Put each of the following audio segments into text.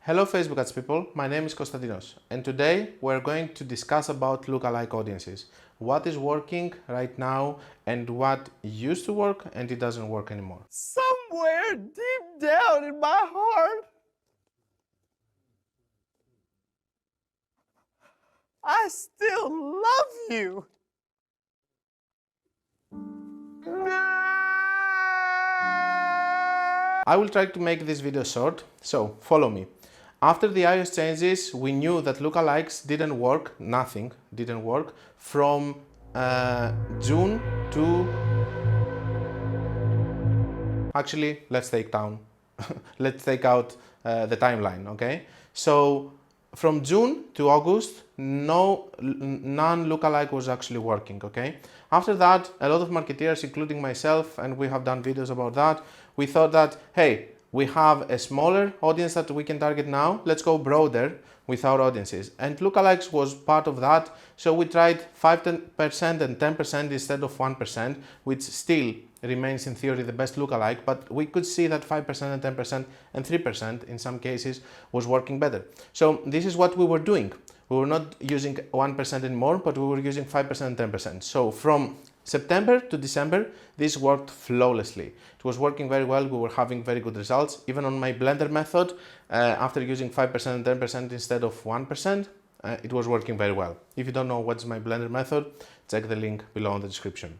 Hello Facebook ads people, my name is Konstantinos and today we're going to discuss about lookalike audiences. What is working right now and what used to work and it doesn't work anymore. Somewhere deep down in my heart, I still love you. I will try to make this video short, so follow me. After the iOS changes, we knew that lookalikes didn't work, nothing didn't work from June to... Actually, let's take out the timeline, okay? So from June to August, none lookalike was actually working, okay? After that, a lot of marketeers, including myself, and we have done videos about that, we thought that, hey, we have a smaller audience that we can target now, let's go broader with our audiences. And lookalikes was part of that, so we tried 5% and 10% instead of 1%, which still remains in theory the best lookalike, but we could see that 5% and 10% and 3% in some cases was working better. So this is what we were doing. We were not using 1% anymore, but we were using 5% and 10%. So from September to December, this worked flawlessly. It was working very well, we were having very good results. Even on my Blender method, after using 5% and 10% instead of 1%, it was working very well. If you don't know what's my Blender method, check the link below in the description.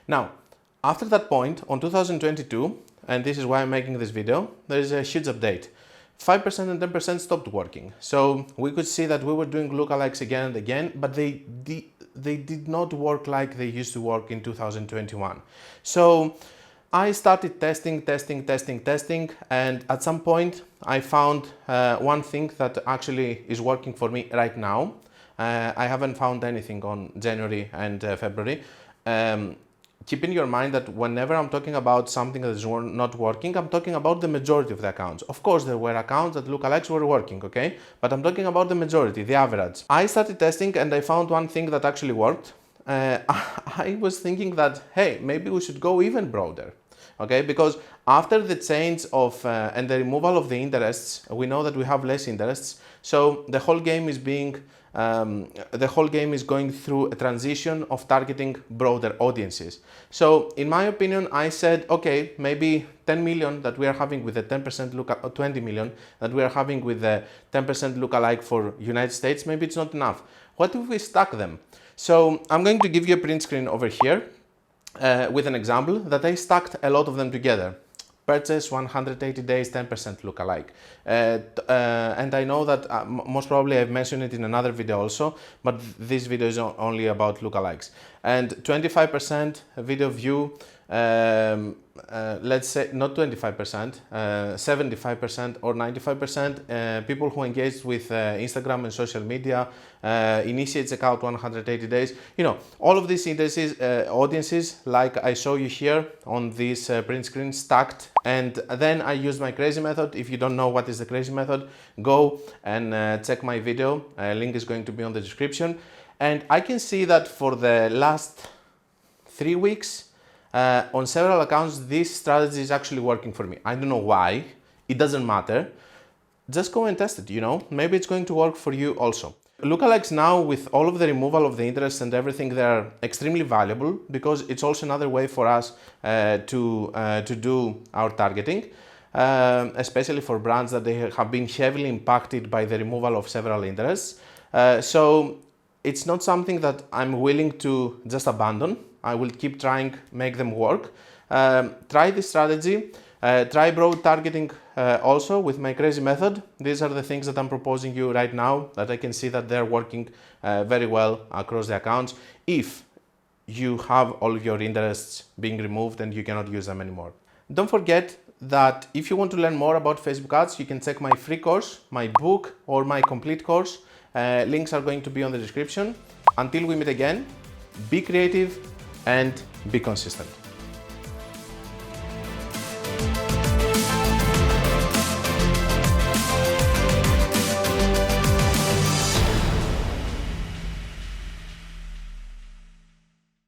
Now, after that point, on 2022, and this is why I'm making this video, there is a huge update. 5% and 10% stopped working. So we could see that we were doing lookalikes again and again, but they did not work like they used to work in 2021. So I started testing, and at some point I found one thing that actually is working for me right now. I haven't found anything on January and February. Keep in your mind that whenever I'm talking about something that is not working, I'm talking about the majority of the accounts. Of course, there were accounts that lookalikes were working, okay? But I'm talking about the majority, the average. I started testing and I found one thing that actually worked. I was thinking that, hey, maybe we should go even broader, okay? Because after the change of and the removal of the interests, we know that we have less interests. So the whole game is going through a transition of targeting broader audiences. So in my opinion, I said, okay, maybe 10 million that we are having with the 10% lookalike, or 20 million that we are having with the 10% lookalike for United States, maybe it's not enough. What if we stack them? So I'm going to give you a print screen over here with an example that I stacked a lot of them together. Purchase 180 days, 10% lookalike. And I know that most probably I've mentioned it in another video also, but this video is only about lookalikes. And 25% video view, let's say not 25%, 75% or 95% people who engaged with Instagram and social media, initiates account 180 days. You know, all of these indices, audiences, like I show you here on this print screen, stacked. And then I use my crazy method. If you don't know what is the crazy method, go and check my video. Link is going to be on the description. And I can see that for the last 3 weeks, on several accounts, this strategy is actually working for me. I don't know why, it doesn't matter. Just go and test it, you know, maybe it's going to work for you also. Lookalikes now, with all of the removal of the interest and everything, they're extremely valuable because it's also another way for us to do our targeting, especially for brands that they have been heavily impacted by the removal of several interests. So it's not something that I'm willing to just abandon. I will keep trying, make them work. Try this strategy. Try broad targeting also with my crazy method. These are the things that I'm proposing you right now that I can see that they're working very well across the accounts. If you have all of your interests being removed and you cannot use them anymore. Don't forget that if you want to learn more about Facebook ads, you can check my free course, my book, or my complete course. Links are going to be on the description. Until we meet again, be creative and be consistent.